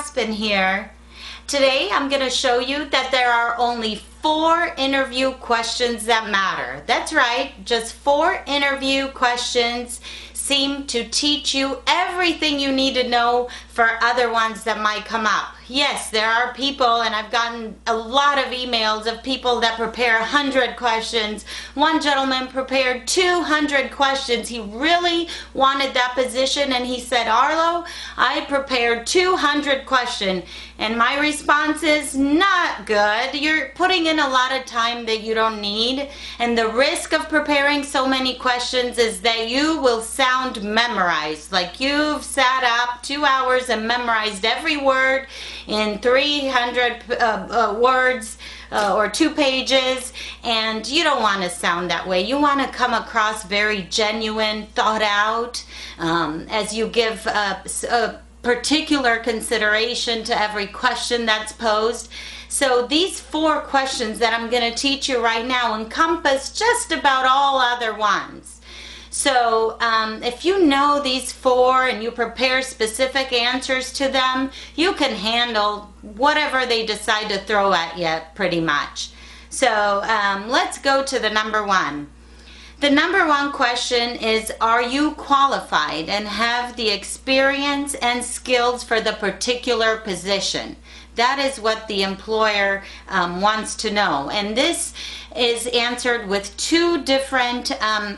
Aspen here. Today I'm going to show you that there are only 4 interview questions that matter. That's right, just 4 interview questions seem to teach you everything you need to know for other ones that might come up. Yes, there are people, and I've gotten a lot of emails of people that prepare 100 questions. One gentleman prepared 200 questions. He really wanted that position, and he said, Arlo, I prepared 200 questions. And my response is, not good. You're putting in a lot of time that you don't need, and the risk of preparing so many questions is that you will sound memorized, like you've sat up 2 hours and memorized every word in 300 words or 2 pages, and you don't want to sound that way. You want to come across very genuine, thought out, as you give particular consideration to every question that's posed. So these 4 questions that I'm going to teach you right now encompass just about all other ones. So if you know these 4 and you prepare specific answers to them, you can handle whatever they decide to throw at you pretty much. So let's go to the number 1. The number 1 question is, are you qualified and have the experience and skills for the particular position? That is what the employer wants to know. And this is answered with 2 different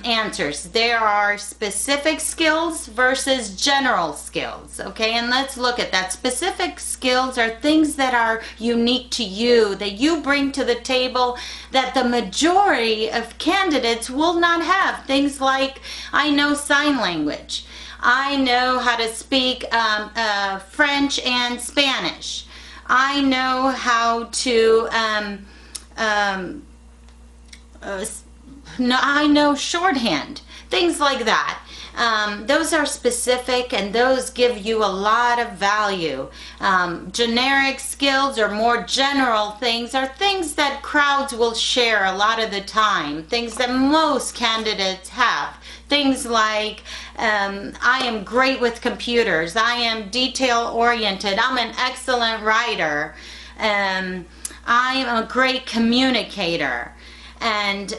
answers. There are specific skills versus general skills. Okay, and let's look at that. Specific skills are things that are unique to you, that you bring to the table that the majority of candidates will not have. Things like, I know sign language. I know how to speak French and Spanish. I know how to, I know shorthand, things like that. Those are specific, and those give you a lot of value. Generic skills or more general things are things that crowds will share a lot of the time, things that most candidates have. Things like, I am great with computers, I am detail-oriented, I'm an excellent writer, I am a great communicator. And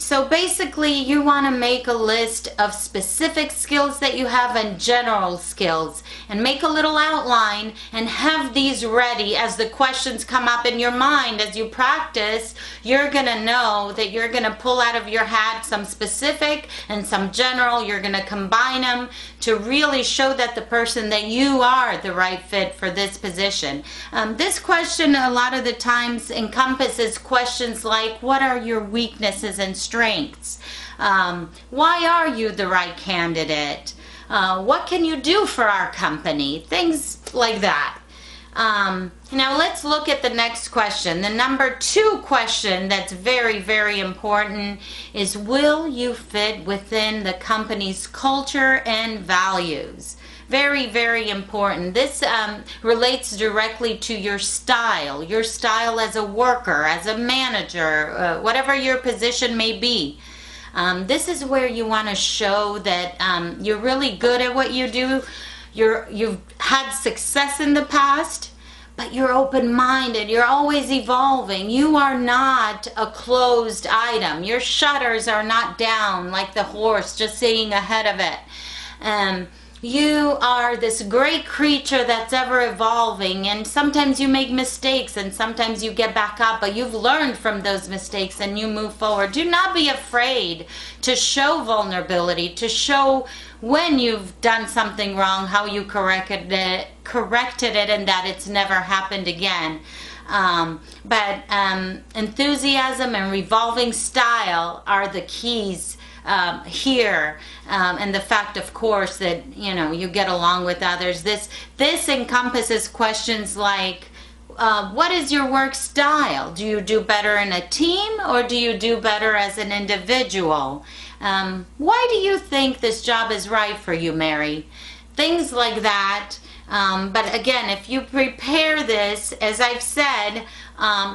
so basically you want to make a list of specific skills that you have and general skills, and make a little outline and have these ready as the questions come up in your mind. As you practice, you're going to know that you're going to pull out of your hat some specific and some general. You're going to combine them to really show that the person that you are the right fit for this position. This question a lot of the times encompasses questions like, what are your weaknesses and strengths? Why are you the right candidate? What can you do for our company? Things like that. Now let's look at the next question. The number 2 question that's very, very important is, will you fit within the company's culture and values? Very, very important. This relates directly to your style as a worker, as a manager, whatever your position may be. This is where you want to show that you're really good at what you do. You've had success in the past, but you're open-minded. You're always evolving. You are not a closed item. Your shutters are not down like the horse just seeing ahead of it. You are this great creature that's ever evolving, and sometimes you make mistakes and sometimes you get back up, but you've learned from those mistakes and you move forward. Do not be afraid to show vulnerability, to show when you've done something wrong, how you corrected it, and that it's never happened again. But enthusiasm and revolving style are the keys here, and the fact, of course, that you get along with others. This encompasses questions like, what is your work style? Do you do better in a team, or do you do better as an individual? Why do you think this job is right for you, Mary? Things like that. But again, if you prepare this, as I've said,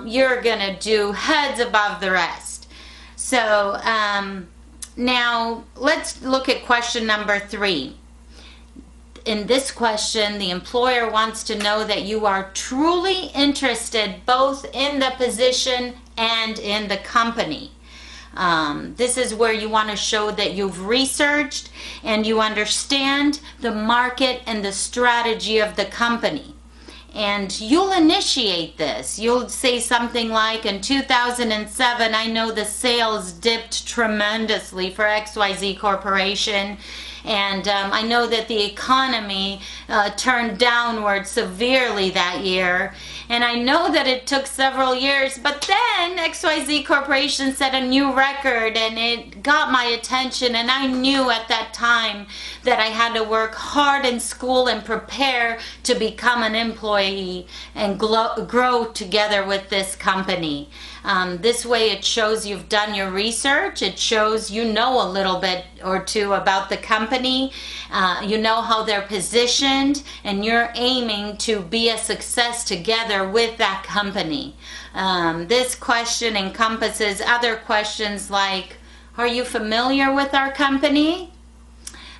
you're gonna do heads above the rest. So now let's look at question number 3. in this question, the employer wants to know that you are truly interested both in the position and in the company. This is where you want to show that you've researched and you understand the market and the strategy of the company. And you'll initiate this. You'll say something like, in 2007, I know the sales dipped tremendously for XYZ Corporation. And I know that the economy turned downward severely that year. And I know that it took several years, but then XYZ Corporation set a new record and it got my attention, and I knew at that time that I had to work hard in school and prepare to become an employee and grow together with this company. This way it shows you've done your research. It shows you know a little bit or two about the company. You know how they're positioned, and you're aiming to be a success together with that company. This question encompasses other questions like, are you familiar with our company?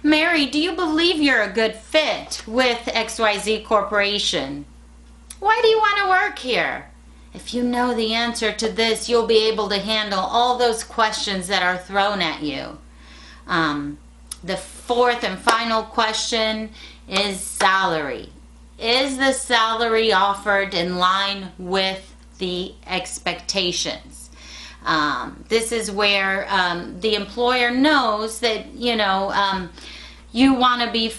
Mary, do you believe you're a good fit with XYZ Corporation? Why do you want to work here? If you know the answer to this, you'll be able to handle all those questions that are thrown at you. The fourth and final question is salary. Is the salary offered in line with the expectations? This is where the employer knows that, you want to be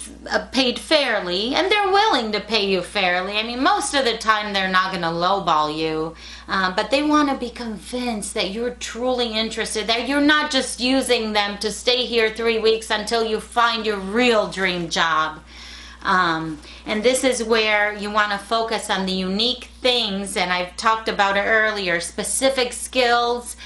paid fairly, and they're willing to pay you fairly. I mean, most of the time they're not going to lowball you, but they want to be convinced that you're truly interested, that you're not just using them to stay here 3 weeks until you find your real dream job. And this is where you want to focus on the unique things, and I've talked about it earlier, specific skills,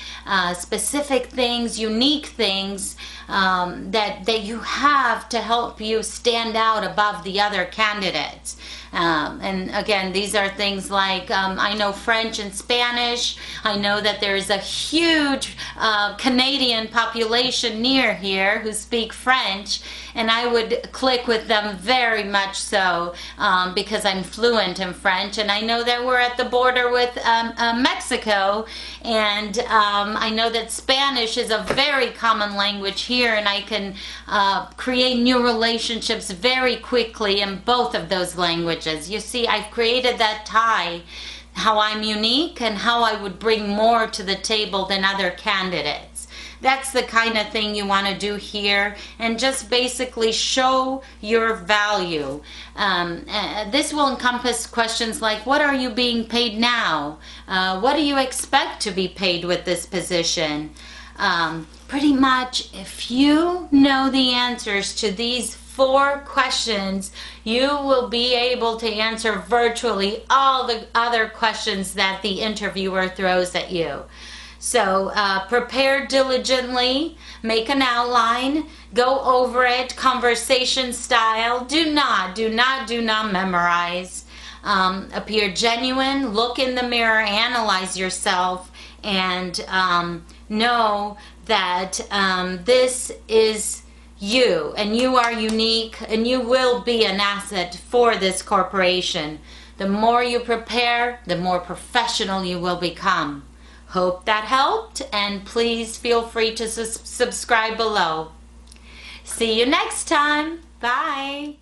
specific things, unique things that you have to help you stand out above the other candidates. And again, these are things like, I know French and Spanish. I know that there's a huge Canadian population near here who speak French, and I would click with them very much so because I'm fluent in French, and I know that we're at the border with Mexico, and I know that Spanish is a very common language here, and I can create new relationships very quickly in both of those languages. You see, I've created that tie, how I'm unique and how I would bring more to the table than other candidates. That's the kind of thing you want to do here, and just basically show your value. This will encompass questions like, what are you being paid now? What do you expect to be paid with this position? Pretty much, if you know the answers to these 4 questions, you will be able to answer virtually all the other questions that the interviewer throws at you. So prepare diligently, make an outline, go over it, conversation style. Do not memorize. Appear genuine, look in the mirror, analyze yourself, and know that this is you, and you are unique, and you will be an asset for this corporation. The more you prepare, the more professional you will become. Hope that helped, and please feel free to subscribe below. See you next time. Bye.